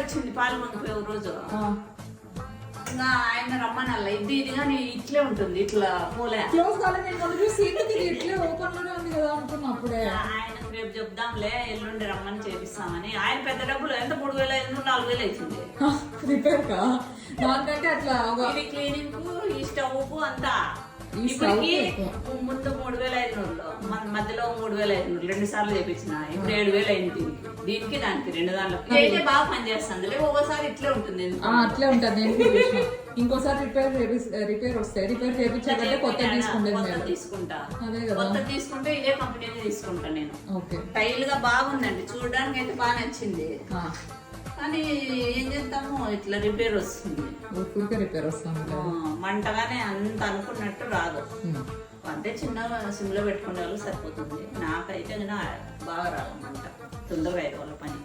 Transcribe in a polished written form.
వచ్చింది పాలు మంగిపోయే రోజు. ఇంకా ఆయన రమ్మనల్ల ఇది కానీ ఇట్లే ఉంటుంది, ఇట్లా మూలే క్లోజ్ కాలేదు. నేను మొన్న చూసి ఇట్లే ఓపెన్ లోనే ఉంది కదా అనుకున్నా అప్పుడే. ఆయన రేపు చెప్దాంలే ఎల్లుండి రమ్మని చేపిస్తామని. ఆయన పెద్ద డబ్బులు ఎంత 3,500 4,000 అవుతుంది రిపేర్ కా. దానికంటే అట్లా ఇది క్లీనింగ్ ఈ స్టవ్ అంతా. ఇప్పటికి ముందు 3,500 మధ్యలో 3,500 2 సార్లు చేపించిన. ఇప్పుడు 7,000 అయింది దీనికి దానికి 2 దాంట్లో. అయితే బాగా పనిచేస్తుంది. ఒక్కోసారి ఇట్లే ఉంటుంది, అట్లే ఉంటుంది. ఇంకోసారి రిపేర్ వస్తాయి. రిపేర్ చేయించాలంటే కొత్త తీసుకుంటా. కొత్త తీసుకుంటే ఇదే కంపెనీ తీసుకుంటా నేను. టైల్ గా బాగుందండి, చూడడానికి అయితే బాగా నచ్చింది. కానీ ఏం చేస్తాము, ఇట్లా రిపేర్ వస్తుంది, రిపేర్ వస్తుంది. మంటగానే అంత అనుకున్నట్టు రాదు. అంటే చిన్న సిమ్లో పెట్టుకునే వాళ్ళు సరిపోతుంది. నాకైతే బాగా రాదు మంట, తొందరగా అయ్యే వాళ్ళ పని.